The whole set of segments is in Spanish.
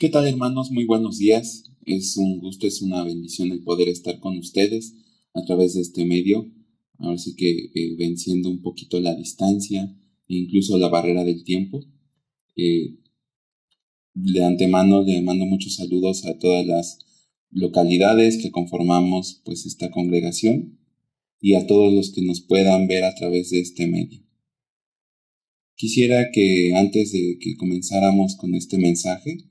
¿Qué tal, hermanos? Muy buenos días. Es un gusto, es una bendición el poder estar con ustedes a través de este medio. Ahora sí que venciendo un poquito la distancia e incluso la barrera del tiempo. Eh, de antemano le mando muchos saludos a todas las localidades que conformamos pues esta congregación y a todos los que nos puedan ver a través de este medio. Quisiera que antes de que comenzáramos con este mensaje,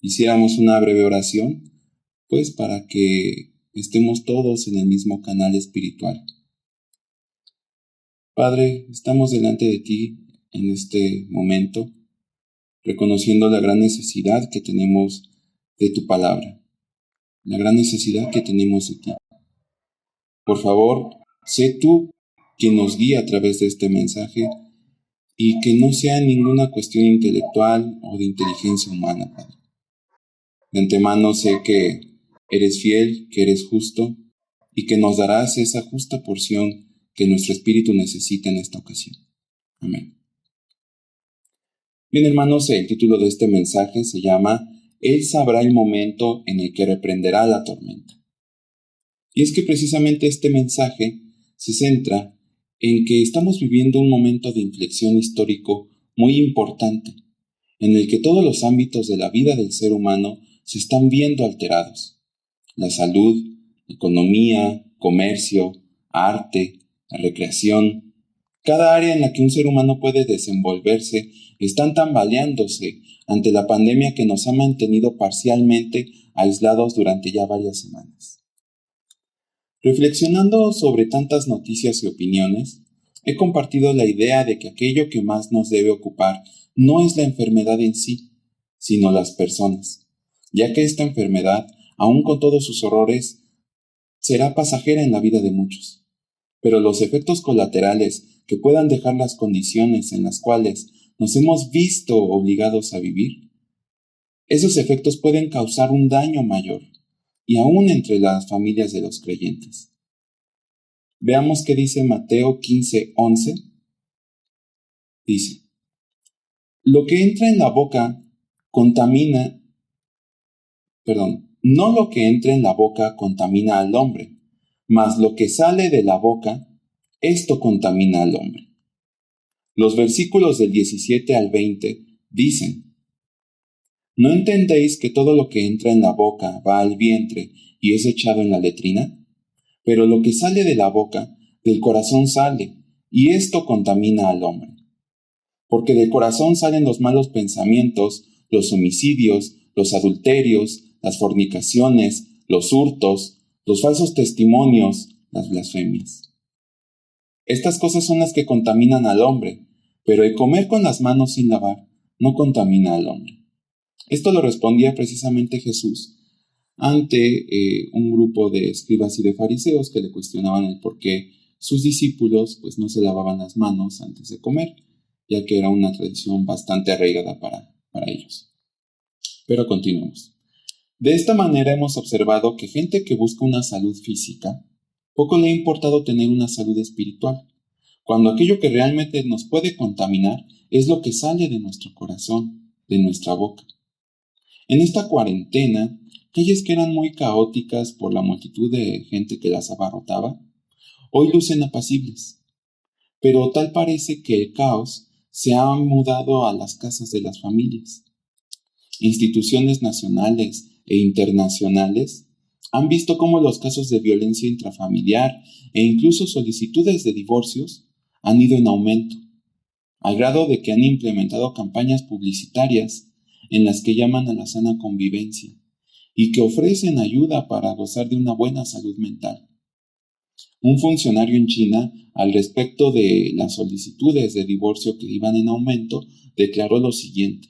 hiciéramos una breve oración, pues para que estemos todos en el mismo canal espiritual. Padre, estamos delante de ti en este momento, reconociendo la gran necesidad que tenemos de tu palabra, la gran necesidad que tenemos de ti. Por favor, sé tú quien nos guía a través de este mensaje y que no sea ninguna cuestión intelectual o de inteligencia humana, Padre. De antemano sé que eres fiel, que eres justo y que nos darás esa justa porción que nuestro espíritu necesita en esta ocasión. Amén. Bien, hermanos, el título de este mensaje se llama Él sabrá el momento en el que reprenderá la tormenta. Y es que precisamente este mensaje se centra en que estamos viviendo un momento de inflexión histórico muy importante, en el que todos los ámbitos de la vida del ser humano se están viendo alterados. La salud, economía, comercio, arte, la recreación, cada área en la que un ser humano puede desenvolverse están tambaleándose ante la pandemia que nos ha mantenido parcialmente aislados durante ya varias semanas. Reflexionando sobre tantas noticias y opiniones, he compartido la idea de que aquello que más nos debe ocupar no es la enfermedad en sí, sino las personas, ya que esta enfermedad, aun con todos sus horrores, será pasajera en la vida de muchos. Pero los efectos colaterales que puedan dejar las condiciones en las cuales nos hemos visto obligados a vivir, esos efectos pueden causar un daño mayor, y aún entre las familias de los creyentes. Veamos qué dice Mateo 15:11. Dice, lo que entra en la boca contamina, no lo que entra en la boca contamina al hombre, mas lo que sale de la boca, esto contamina al hombre. Los versículos del 17 al 20 dicen, ¿no entendéis que todo lo que entra en la boca va al vientre y es echado en la letrina? Pero lo que sale de la boca, del corazón sale, y esto contamina al hombre. Porque del corazón salen los malos pensamientos, los homicidios, los adulterios, las fornicaciones, los hurtos, los falsos testimonios, las blasfemias. Estas cosas son las que contaminan al hombre, pero el comer con las manos sin lavar no contamina al hombre. Esto lo respondía precisamente Jesús ante un grupo de escribas y de fariseos que le cuestionaban el por qué sus discípulos pues no se lavaban las manos antes de comer, ya que era una tradición bastante arraigada para ellos. Pero continuemos. De esta manera hemos observado que gente que busca una salud física, poco le ha importado tener una salud espiritual, cuando aquello que realmente nos puede contaminar es lo que sale de nuestro corazón, de nuestra boca. En esta cuarentena, calles que eran muy caóticas por la multitud de gente que las abarrotaba, hoy lucen apacibles. Pero tal parece que el caos se ha mudado a las casas de las familias. Instituciones nacionales e internacionales han visto cómo los casos de violencia intrafamiliar e incluso solicitudes de divorcios han ido en aumento, al grado de que han implementado campañas publicitarias en las que llaman a la sana convivencia y que ofrecen ayuda para gozar de una buena salud mental. Un funcionario en China, al respecto de las solicitudes de divorcio que iban en aumento, declaró lo siguiente.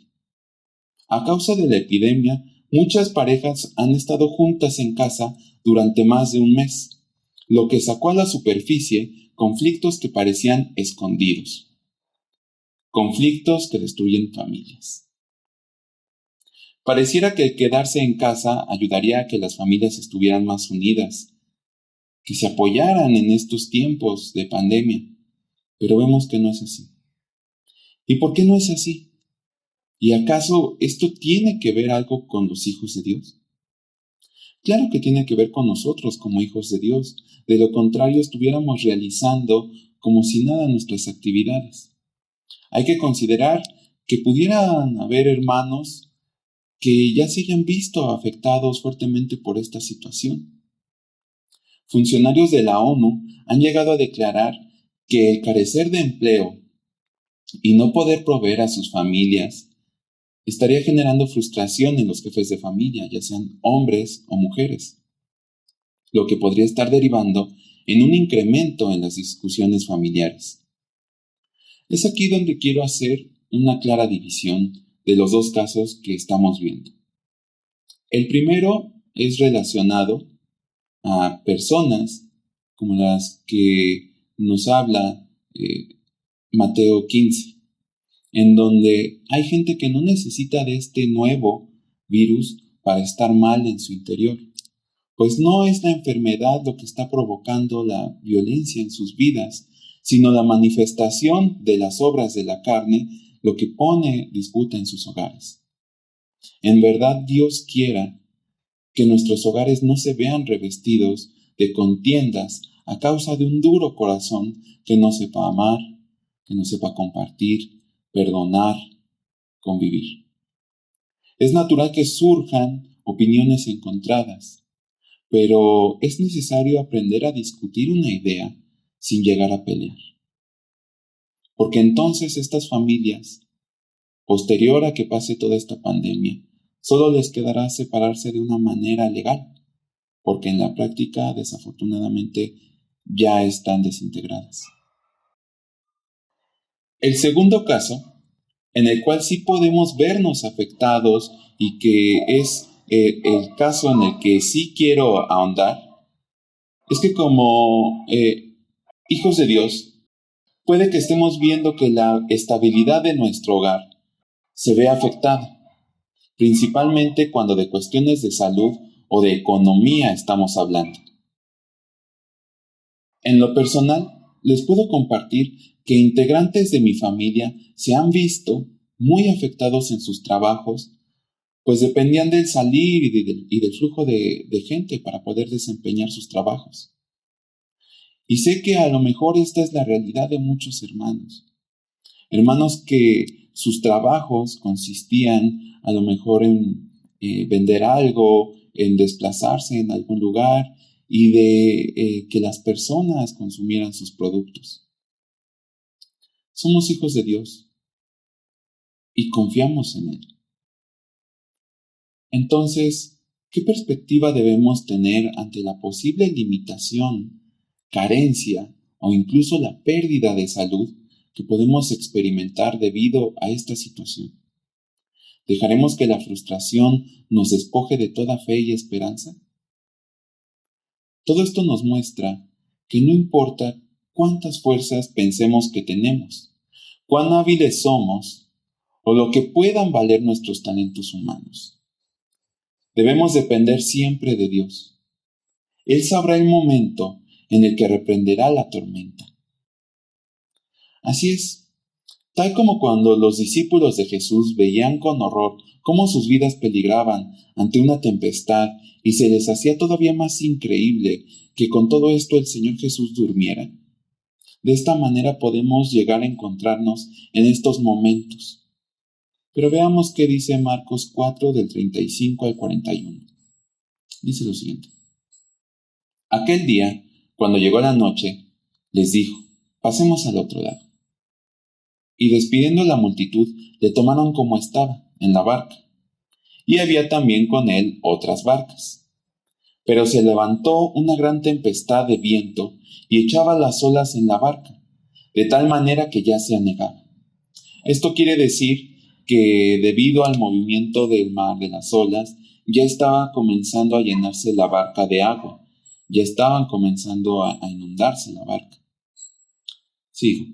A causa de la epidemia, muchas parejas han estado juntas en casa durante más de un mes, lo que sacó a la superficie conflictos que parecían escondidos. Conflictos que destruyen familias. Pareciera que el quedarse en casa ayudaría a que las familias estuvieran más unidas, que se apoyaran en estos tiempos de pandemia, pero vemos que no es así. ¿Y por qué no es así? ¿Y acaso esto tiene que ver algo con los hijos de Dios? Claro que tiene que ver con nosotros como hijos de Dios. De lo contrario, estuviéramos realizando como si nada nuestras actividades. Hay que considerar que pudieran haber hermanos que ya se hayan visto afectados fuertemente por esta situación. Funcionarios de la ONU han llegado a declarar que el carecer de empleo y no poder proveer a sus familias estaría generando frustración en los jefes de familia, ya sean hombres o mujeres, lo que podría estar derivando en un incremento en las discusiones familiares. Es aquí donde quiero hacer una clara división de los dos casos que estamos viendo. El primero es relacionado a personas como las que nos habla Mateo 15, en donde hay gente que no necesita de este nuevo virus para estar mal en su interior, pues no es la enfermedad lo que está provocando la violencia en sus vidas, sino la manifestación de las obras de la carne lo que pone disputa en sus hogares. En verdad, Dios quiera que nuestros hogares no se vean revestidos de contiendas a causa de un duro corazón que no sepa amar, que no sepa compartir, perdonar, convivir. Es natural que surjan opiniones encontradas, pero es necesario aprender a discutir una idea sin llegar a pelear. Porque entonces estas familias, posterior a que pase toda esta pandemia, solo les quedará separarse de una manera legal, porque en la práctica, desafortunadamente, ya están desintegradas. El segundo caso, en el cual sí podemos vernos afectados y que es el caso en el que sí quiero ahondar, es que como hijos de Dios, puede que estemos viendo que la estabilidad de nuestro hogar se ve afectada, principalmente cuando de cuestiones de salud o de economía estamos hablando. En lo personal, les puedo compartir que integrantes de mi familia se han visto muy afectados en sus trabajos, pues dependían del salir y del flujo de gente para poder desempeñar sus trabajos. Y sé que a lo mejor esta es la realidad de muchos hermanos. Hermanos que sus trabajos consistían a lo mejor en vender algo, en desplazarse en algún lugar y de que las personas consumieran sus productos. Somos hijos de Dios y confiamos en Él. Entonces, ¿qué perspectiva debemos tener ante la posible limitación, carencia o incluso la pérdida de salud que podemos experimentar debido a esta situación? ¿Dejaremos que la frustración nos despoje de toda fe y esperanza? Todo esto nos muestra que no importa cuántas fuerzas pensemos que tenemos, cuán hábiles somos o lo que puedan valer nuestros talentos humanos. Debemos depender siempre de Dios. Él sabrá el momento en el que reprenderá la tormenta. Así es, tal como cuando los discípulos de Jesús veían con horror cómo sus vidas peligraban ante una tempestad y se les hacía todavía más increíble que con todo esto el Señor Jesús durmiera. De esta manera podemos llegar a encontrarnos en estos momentos. Pero veamos qué dice Marcos 4 del 35 al 41. Dice lo siguiente. Aquel día, cuando llegó la noche, les dijo, pasemos al otro lado. Y despidiendo a la multitud, le tomaron como estaba, en la barca. Y había también con él otras barcas. Pero se levantó una gran tempestad de viento y echaba las olas en la barca, de tal manera que ya se anegaba. Esto quiere decir que debido al movimiento del mar de las olas, ya estaba comenzando a llenarse la barca de agua. Ya estaban comenzando a inundarse la barca. Sigo.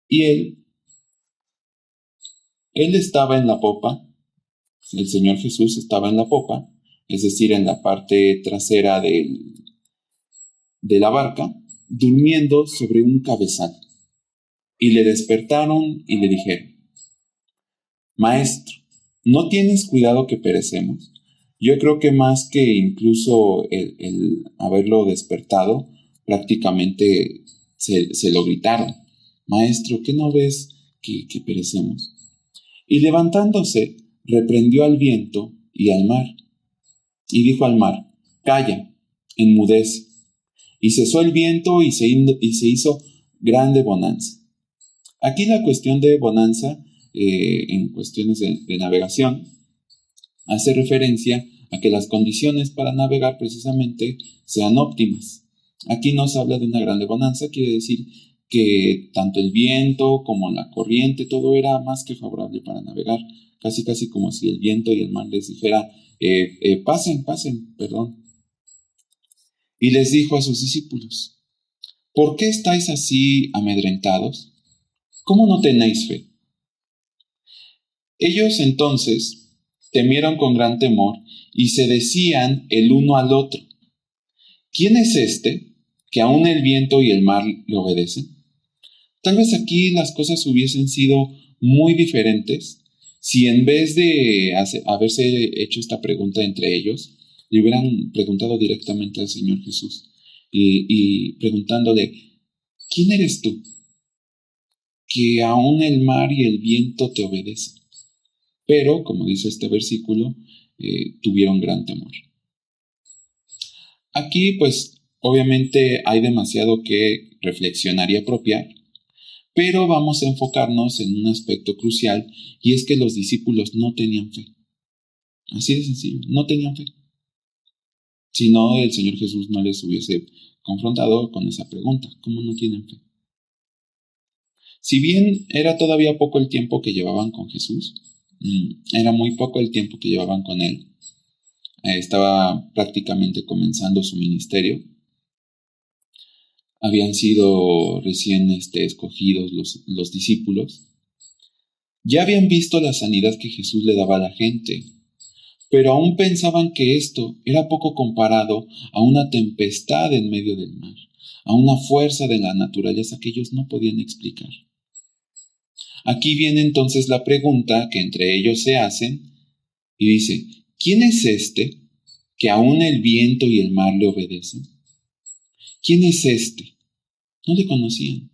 Y él estaba en la popa, el Señor Jesús estaba en la popa, es decir, en la parte trasera de la barca, durmiendo sobre un cabezal. Y le despertaron y le dijeron: Maestro, ¿no tienes cuidado que perecemos? Yo creo que más que incluso el haberlo despertado, prácticamente se lo gritaron: Maestro, ¿qué no ves que perecemos? Y levantándose, reprendió al viento y al mar, y dijo al mar: Calla, enmudece. Y cesó el viento y se hizo grande bonanza. Aquí la cuestión de bonanza, en cuestiones de navegación, hace referencia a que las condiciones para navegar precisamente sean óptimas. Aquí nos habla de una grande bonanza, quiere decir que tanto el viento como la corriente, todo era más que favorable para navegar, casi casi como si el viento y el mar les dijera: pasen, pasen, perdón. Y les dijo a sus discípulos: ¿por qué estáis así amedrentados? ¿Cómo no tenéis fe? Ellos entonces temieron con gran temor y se decían el uno al otro: ¿quién es este que aun el viento y el mar le obedecen? Tal vez aquí las cosas hubiesen sido muy diferentes si en vez de haberse hecho esta pregunta entre ellos, le hubieran preguntado directamente al Señor Jesús y preguntándole: ¿quién eres tú que aun el mar y el viento te obedecen? Pero, como dice este versículo, tuvieron gran temor. Aquí, pues, obviamente hay demasiado que reflexionar y apropiar, pero vamos a enfocarnos en un aspecto crucial, y es que los discípulos no tenían fe. Así de sencillo, no tenían fe. Si no, el Señor Jesús no les hubiese confrontado con esa pregunta: ¿cómo no tienen fe? Si bien era todavía poco el tiempo que llevaban con Jesús, era muy poco el tiempo que llevaban con Él, estaba prácticamente comenzando su ministerio, habían sido recién escogidos los discípulos, ya habían visto la sanidad que Jesús le daba a la gente, pero aún pensaban que esto era poco comparado a una tempestad en medio del mar, a una fuerza de la naturaleza que ellos no podían explicar. Aquí viene entonces la pregunta que entre ellos se hacen y dice: ¿quién es este que aún el viento y el mar le obedecen? ¿Quién es este? No le conocían.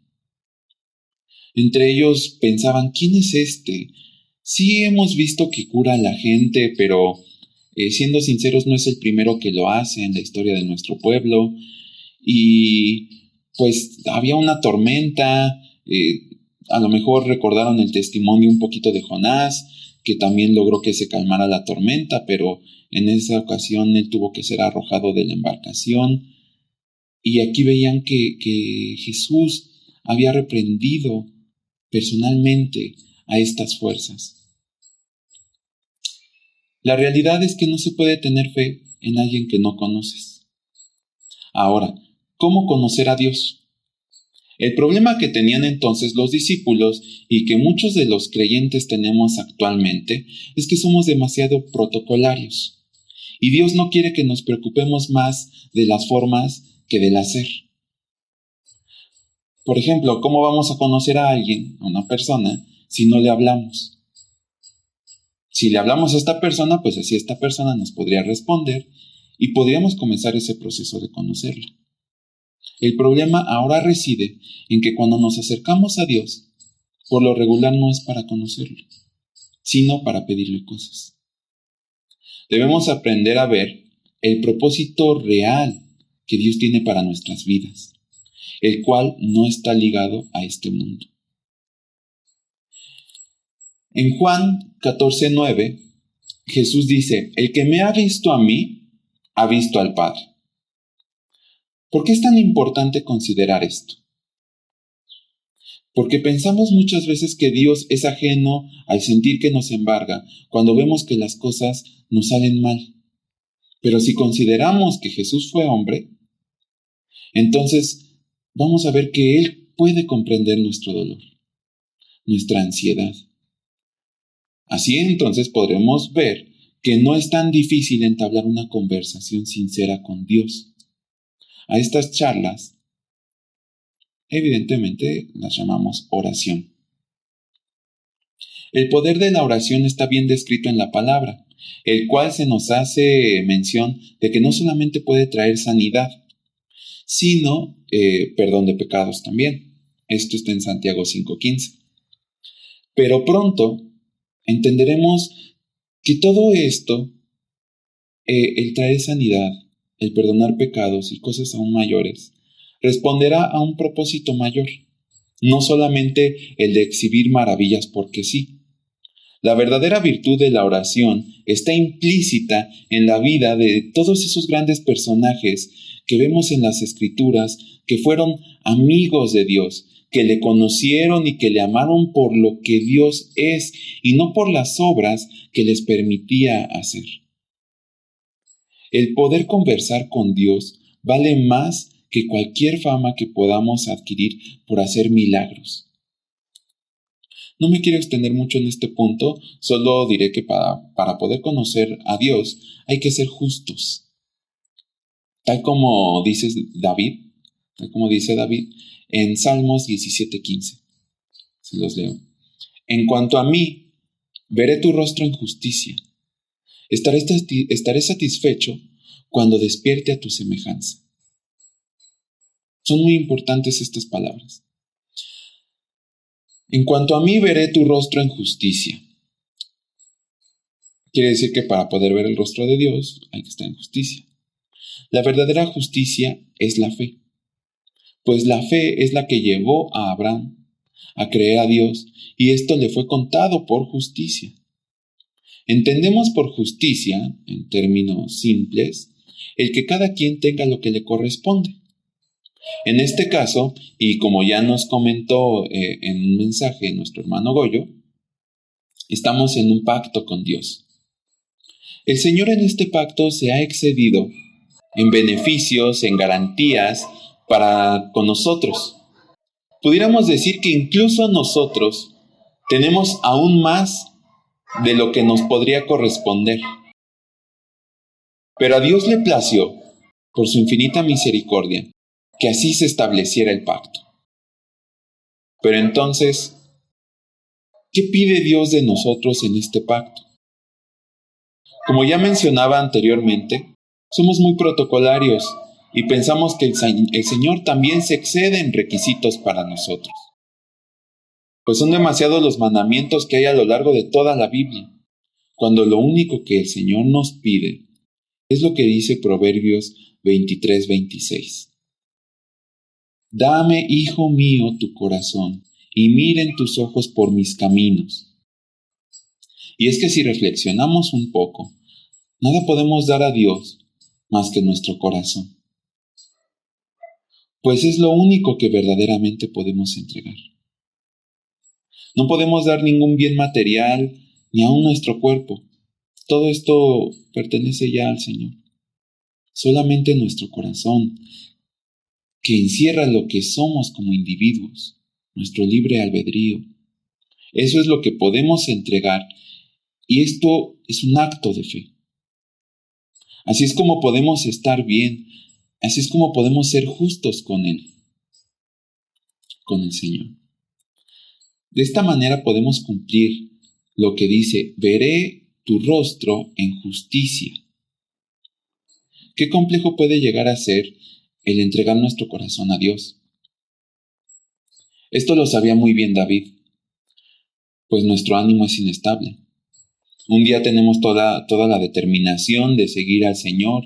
Entre ellos pensaban: ¿quién es este? Sí hemos visto que cura a la gente, pero siendo sinceros, no es el primero que lo hace en la historia de nuestro pueblo. Y pues había una tormenta, a lo mejor recordaron el testimonio un poquito de Jonás, que también logró que se calmara la tormenta, pero en esa ocasión él tuvo que ser arrojado de la embarcación. Y aquí veían que Jesús había reprendido personalmente a estas fuerzas. La realidad es que no se puede tener fe en alguien que no conoces. Ahora, ¿cómo conocer a Dios? El problema que tenían entonces los discípulos y que muchos de los creyentes tenemos actualmente es que somos demasiado protocolarios. Y Dios no quiere que nos preocupemos más de las formas que del hacer. Por ejemplo, ¿cómo vamos a conocer a alguien, a una persona, si no le hablamos? Si le hablamos a esta persona, pues así esta persona nos podría responder y podríamos comenzar ese proceso de conocerla. El problema ahora reside en que cuando nos acercamos a Dios, por lo regular no es para conocerlo, sino para pedirle cosas. Debemos aprender a ver el propósito real que Dios tiene para nuestras vidas, el cual no está ligado a este mundo. En Juan 14:9, Jesús dice: el que me ha visto a mí, ha visto al Padre. ¿Por qué es tan importante considerar esto? Porque pensamos muchas veces que Dios es ajeno al sentir que nos embarga cuando vemos que las cosas nos salen mal. Pero si consideramos que Jesús fue hombre, entonces vamos a ver que Él puede comprender nuestro dolor, nuestra ansiedad. Así entonces podremos ver que no es tan difícil entablar una conversación sincera con Dios. A estas charlas Evidentemente las llamamos oración. El poder de la oración está bien descrito en la palabra, el cual se nos hace mención de que no solamente puede traer sanidad, sino perdón de pecados también. Esto está en Santiago 5:15. Pero pronto entenderemos que todo esto, el traer sanidad, el perdonar pecados y cosas aún mayores, responderá a un propósito mayor, no solamente el de exhibir maravillas porque sí. La verdadera virtud de la oración está implícita en la vida de todos esos grandes personajes que vemos en las Escrituras, que fueron amigos de Dios, que le conocieron y que le amaron por lo que Dios es y no por las obras que les permitía hacer. El poder conversar con Dios vale más que cualquier fama que podamos adquirir por hacer milagros. No me quiero extender mucho en este punto, solo diré que para poder conocer a Dios hay que ser justos. Tal como dice David en Salmos 17:15. Se los leo. En cuanto a mí, veré tu rostro en justicia. Estaré satisfecho cuando despierte a tu semejanza. Son muy importantes estas palabras. En cuanto a mí, veré tu rostro en justicia. Quiere decir que para poder ver el rostro de Dios hay que estar en justicia. La verdadera justicia es la fe, pues la fe es la que llevó a Abraham a creer a Dios y esto le fue contado por justicia. Entendemos por justicia, en términos simples, el que cada quien tenga lo que le corresponde. En este caso, y como ya nos comentó en un mensaje nuestro hermano Goyo, estamos en un pacto con Dios. El Señor en este pacto se ha excedido en beneficios, en garantías para con nosotros. Pudiéramos decir que incluso nosotros tenemos aún más de lo que nos podría corresponder. Pero a Dios le plació, por su infinita misericordia, que así se estableciera el pacto. Pero entonces, ¿qué pide Dios de nosotros en este pacto? Como ya mencionaba anteriormente, somos muy protocolarios y pensamos que el Señor también se excede en requisitos para nosotros. Pues son demasiados los mandamientos que hay a lo largo de toda la Biblia, cuando lo único que el Señor nos pide es lo que dice Proverbios 23:26. Dame, hijo mío, tu corazón, y miren tus ojos por mis caminos. Y es que si reflexionamos un poco, nada podemos dar a Dios más que nuestro corazón, pues es lo único que verdaderamente podemos entregar. No podemos dar ningún bien material, ni aun nuestro cuerpo. Todo esto pertenece ya al Señor. Solamente nuestro corazón, que encierra lo que somos como individuos, nuestro libre albedrío. Eso es lo que podemos entregar, y esto es un acto de fe. Así es como podemos estar bien, así es como podemos ser justos con Él, con el Señor. De esta manera podemos cumplir lo que dice, veré tu rostro en justicia. ¿Qué complejo puede llegar a ser el entregar nuestro corazón a Dios? Esto lo sabía muy bien David, pues nuestro ánimo es inestable. Un día tenemos toda la determinación de seguir al Señor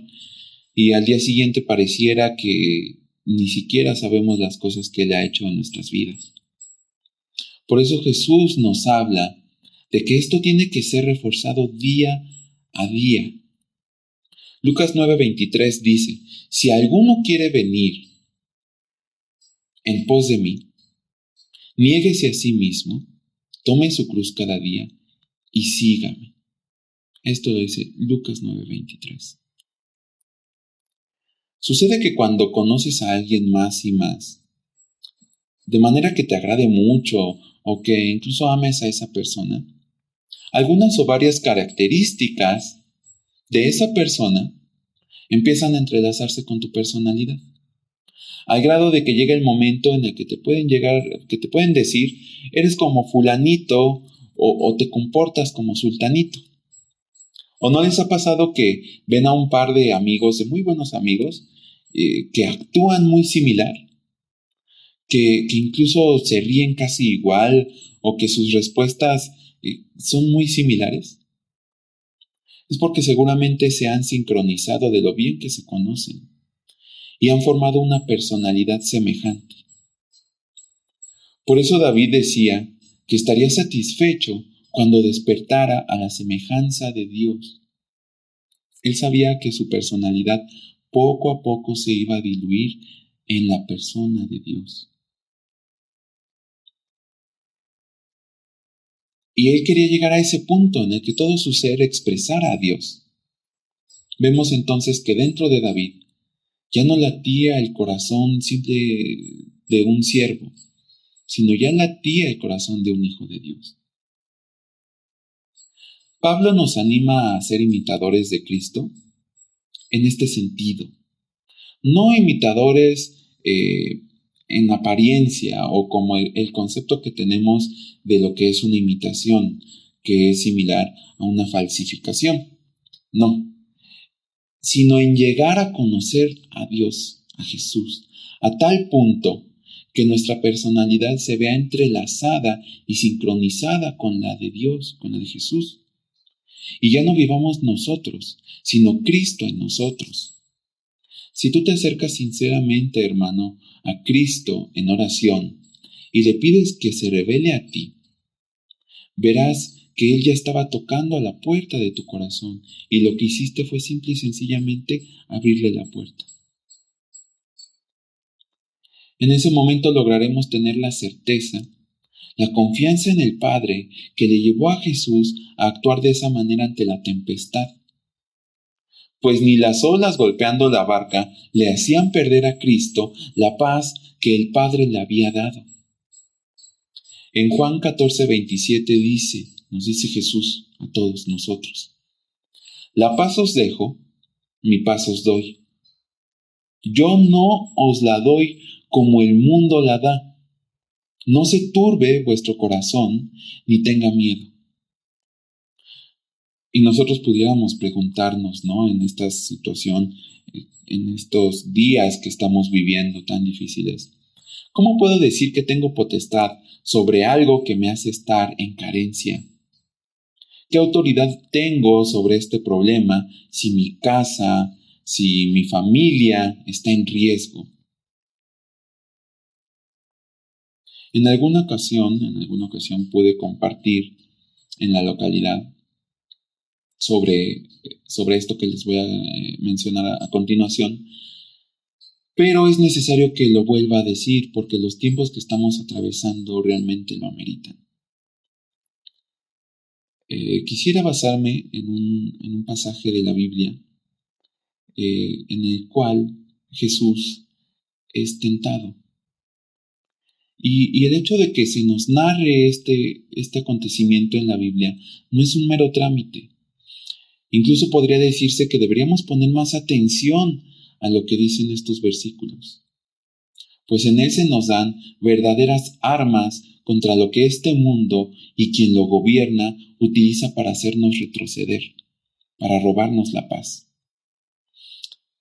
y al día siguiente pareciera que ni siquiera sabemos las cosas que Él ha hecho en nuestras vidas. Por eso Jesús nos habla de que esto tiene que ser reforzado día a día. Lucas 9:23 dice, si alguno quiere venir en pos de mí, niéguese a sí mismo, tome su cruz cada día y sígame. Esto lo dice Lucas 9:23. Sucede que cuando conoces a alguien más y más, de manera que te agrade mucho o que incluso ames a esa persona, algunas o varias características de esa persona empiezan a entrelazarse con tu personalidad. al grado de que llega el momento en el que te pueden decir, eres como fulanito o te comportas como sultanito. ¿O no les ha pasado que ven a un par de amigos, de muy buenos amigos, que actúan muy similar? Que incluso se ríen casi igual o que sus respuestas son muy similares. Es porque seguramente se han sincronizado de lo bien que se conocen y han formado una personalidad semejante. Por eso David decía que estaría satisfecho cuando despertara a la semejanza de Dios. Él sabía que su personalidad poco a poco se iba a diluir en la persona de Dios. Y él quería llegar a ese punto en el que todo su ser expresara a Dios. Vemos entonces que dentro de David ya no latía el corazón simple de un siervo, sino ya latía el corazón de un hijo de Dios. Pablo nos anima a ser imitadores de Cristo en este sentido. No imitadores en apariencia o como el concepto que tenemos de lo que es una imitación, que es similar a una falsificación. No, sino en llegar a conocer a Dios, a Jesús, a tal punto que nuestra personalidad se vea entrelazada y sincronizada con la de Dios, con la de Jesús. Y ya no vivamos nosotros, sino Cristo en nosotros. Si tú te acercas sinceramente, hermano, a Cristo en oración y le pides que se revele a ti, verás que Él ya estaba tocando a la puerta de tu corazón y lo que hiciste fue simple y sencillamente abrirle la puerta. En ese momento lograremos tener la certeza, la confianza en el Padre que le llevó a Jesús a actuar de esa manera ante la tempestad. Pues ni las olas golpeando la barca le hacían perder a Cristo la paz que el Padre le había dado. En Juan 14:27 nos dice Jesús a todos nosotros: la paz os dejo, mi paz os doy. Yo no os la doy como el mundo la da. No se turbe vuestro corazón, ni tenga miedo. Y nosotros pudiéramos preguntarnos, ¿no? En esta situación, en estos días que estamos viviendo tan difíciles, ¿cómo puedo decir que tengo potestad sobre algo que me hace estar en carencia? ¿Qué autoridad tengo sobre este problema si mi casa, si mi familia está en riesgo? En alguna ocasión pude compartir en la localidad sobre esto que les voy a mencionar a continuación, pero es necesario que lo vuelva a decir porque los tiempos que estamos atravesando realmente lo ameritan. Quisiera basarme en un pasaje de la Biblia en el cual Jesús es tentado. Y el hecho de que se nos narre este acontecimiento en la Biblia no es un mero trámite. Incluso podría decirse que deberíamos poner más atención a lo que dicen estos versículos, pues en él se nos dan verdaderas armas contra lo que este mundo y quien lo gobierna utiliza para hacernos retroceder, para robarnos la paz.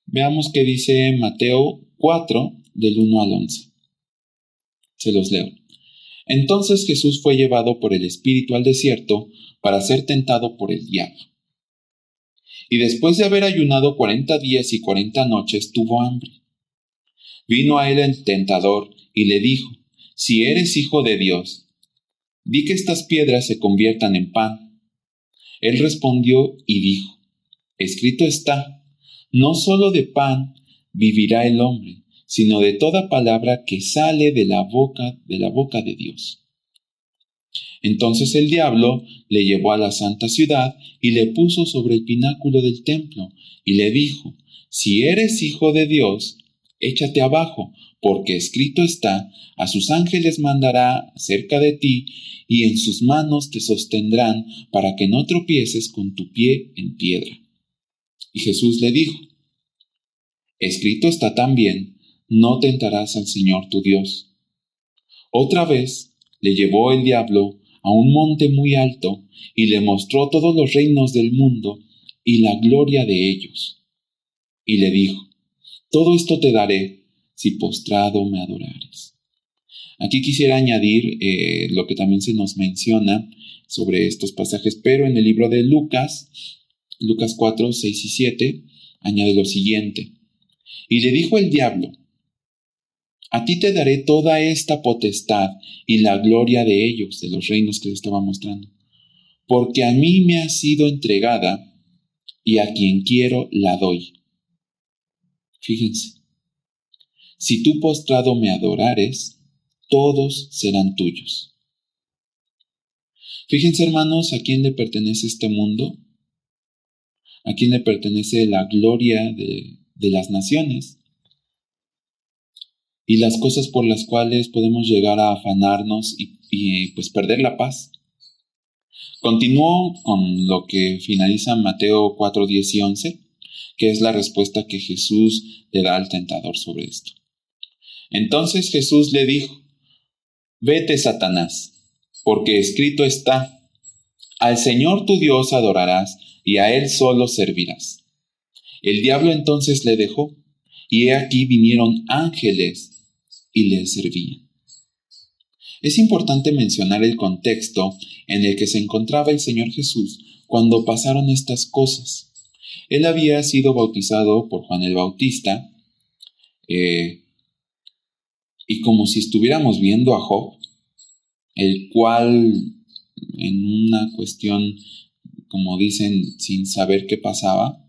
Veamos qué dice Mateo 4, del 1 al 11. Se los leo. Entonces Jesús fue llevado por el Espíritu al desierto para ser tentado por el diablo. Y después de haber ayunado 40 días y 40 noches, tuvo hambre. Vino a él el tentador y le dijo: si eres hijo de Dios, di que estas piedras se conviertan en pan. Él respondió y dijo: escrito está, no solo de pan vivirá el hombre, sino de toda palabra que sale de la boca de Dios. Entonces el diablo le llevó a la santa ciudad y le puso sobre el pináculo del templo y le dijo: si eres hijo de Dios, échate abajo, porque escrito está, a sus ángeles mandará cerca de ti y en sus manos te sostendrán para que no tropieces con tu pie en piedra. Y Jesús le dijo: escrito está también, no tentarás al Señor tu Dios. Otra vez le llevó el diablo a un monte muy alto y le mostró todos los reinos del mundo y la gloria de ellos. Y le dijo: todo esto te daré si postrado me adorares. Aquí quisiera añadir lo que también se nos menciona sobre estos pasajes, pero en el libro de Lucas 4, 6 y 7, añade lo siguiente. Y le dijo el diablo: a ti te daré toda esta potestad y la gloria de ellos, de los reinos que le estaba mostrando, porque a mí me ha sido entregada y a quien quiero la doy. Fíjense, si tú postrado me adorares, todos serán tuyos. Fíjense, hermanos, ¿a quién le pertenece este mundo? ¿A quién le pertenece la gloria de las naciones? Y las cosas por las cuales podemos llegar a afanarnos y pues perder la paz. Continúo con lo que finaliza Mateo 4, 10 y 11, que es la respuesta que Jesús le da al tentador sobre esto. Entonces Jesús le dijo: vete, Satanás, porque escrito está: al Señor tu Dios adorarás y a Él solo servirás. El diablo entonces le dejó, y he aquí vinieron ángeles y le servían. Es importante mencionar el contexto en el que se encontraba el Señor Jesús cuando pasaron estas cosas. Él había sido bautizado por Juan el Bautista, y como si estuviéramos viendo a Job, el cual en una cuestión, como dicen, sin saber qué pasaba,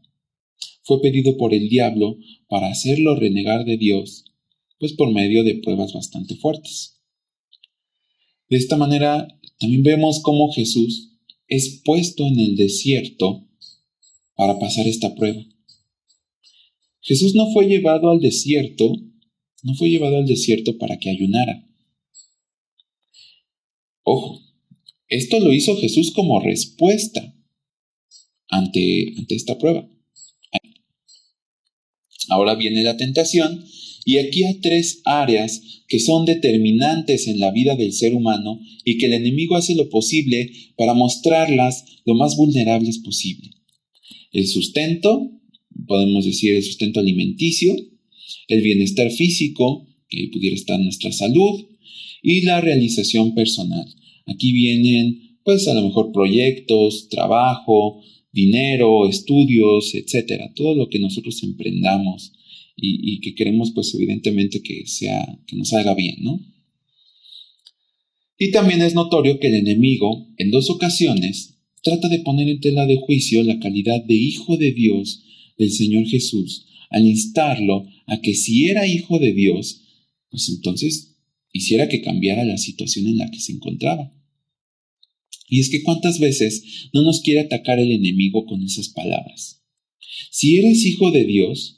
fue pedido por el diablo para hacerlo renegar de Dios, pues por medio de pruebas bastante fuertes. De esta manera, también vemos cómo Jesús es puesto en el desierto para pasar esta prueba. Jesús no fue llevado al desierto para que ayunara. Ojo, esto lo hizo Jesús como respuesta ante esta prueba. Ahora viene la tentación, y aquí hay 3 áreas que son determinantes en la vida del ser humano y que el enemigo hace lo posible para mostrarlas lo más vulnerables posible. El sustento, podemos decir el sustento alimenticio, el bienestar físico, que pudiera estar nuestra salud, y la realización personal. Aquí vienen, pues a lo mejor proyectos, trabajo, dinero, estudios, etcétera, todo lo que nosotros emprendamos y que queremos, pues evidentemente que nos salga bien, ¿no? Y también es notorio que el enemigo, en 2 ocasiones, trata de poner en tela de juicio la calidad de hijo de Dios del Señor Jesús, al instarlo a que si era hijo de Dios, pues entonces hiciera que cambiara la situación en la que se encontraba. Y es que ¿cuántas veces no nos quiere atacar el enemigo con esas palabras? Si eres hijo de Dios,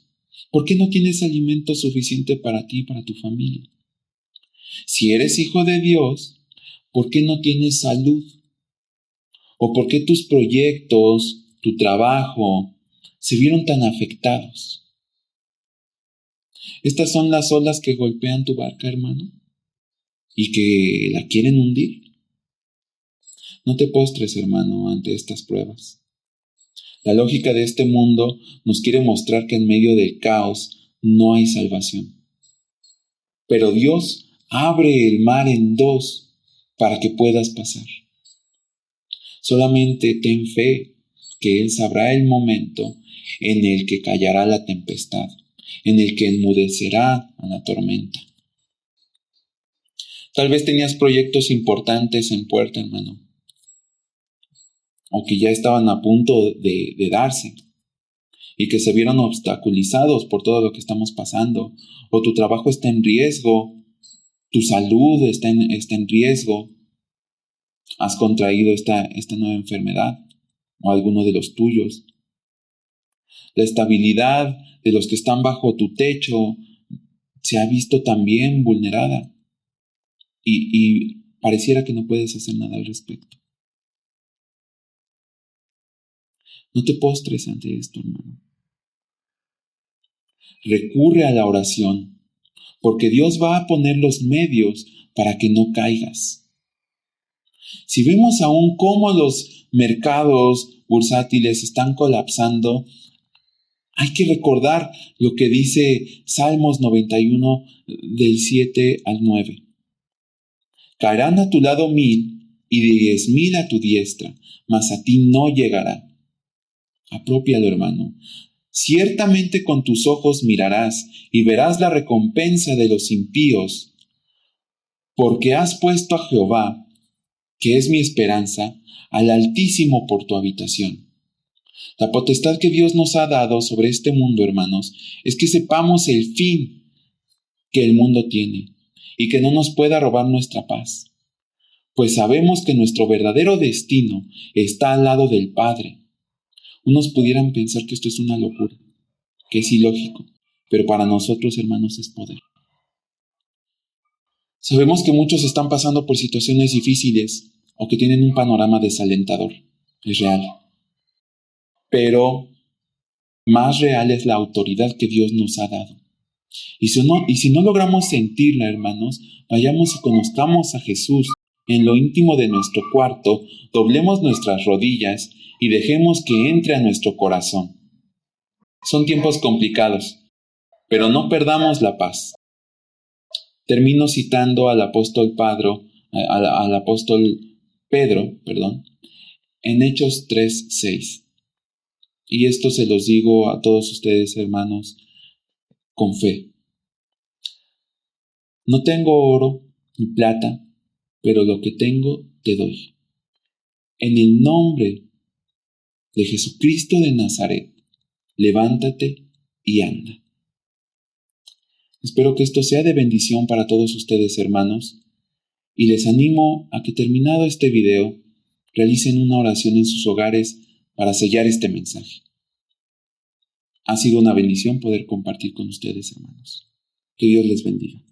¿por qué no tienes alimento suficiente para ti y para tu familia? Si eres hijo de Dios, ¿por qué no tienes salud? ¿O por qué tus proyectos, tu trabajo, se vieron tan afectados? Estas son las olas que golpean tu barca, hermano, y que la quieren hundir. No te postres, hermano, ante estas pruebas. La lógica de este mundo nos quiere mostrar que en medio del caos no hay salvación. Pero Dios abre el mar en 2 para que puedas pasar. Solamente ten fe que Él sabrá el momento en el que callará la tempestad, en el que enmudecerá a la tormenta. Tal vez tenías proyectos importantes en puerta, hermano, o que ya estaban a punto de darse y que se vieron obstaculizados por todo lo que estamos pasando, o tu trabajo está en riesgo, tu salud está en riesgo, has contraído esta nueva enfermedad o alguno de los tuyos. La estabilidad de los que están bajo tu techo se ha visto también vulnerada y pareciera que no puedes hacer nada al respecto. No te postres ante esto, hermano. Recurre a la oración. porque Dios va a poner los medios para que no caigas. Si vemos aún cómo los mercados bursátiles están colapsando, hay que recordar lo que dice Salmos 91 del 7 al 9. Caerán a tu lado 1000 y 10,000 a tu diestra, mas a ti no llegará. Apropialo, hermano. Ciertamente con tus ojos mirarás y verás la recompensa de los impíos, porque has puesto a Jehová, que es mi esperanza, al Altísimo por tu habitación. La potestad que Dios nos ha dado sobre este mundo, hermanos, es que sepamos el fin que el mundo tiene y que no nos pueda robar nuestra paz, pues sabemos que nuestro verdadero destino está al lado del Padre. Unos pudieran pensar que esto es una locura, que es ilógico, pero para nosotros, hermanos, es poder. Sabemos que muchos están pasando por situaciones difíciles o que tienen un panorama desalentador. Es real. Pero más real es la autoridad que Dios nos ha dado. Y si no logramos sentirla, hermanos, vayamos y conozcamos a Jesús en lo íntimo de nuestro cuarto, doblemos nuestras rodillas y dejemos que entre a nuestro corazón. Son tiempos complicados, pero no perdamos la paz. Termino citando al apóstol Pedro, en Hechos 3:6. Y esto se los digo a todos ustedes, hermanos, con fe. No tengo oro ni plata, pero lo que tengo te doy. En el nombre de Jesucristo de Nazaret, levántate y anda. Espero que esto sea de bendición para todos ustedes, hermanos, y les animo a que, terminado este video, realicen una oración en sus hogares para sellar este mensaje. Ha sido una bendición poder compartir con ustedes, hermanos. Que Dios les bendiga.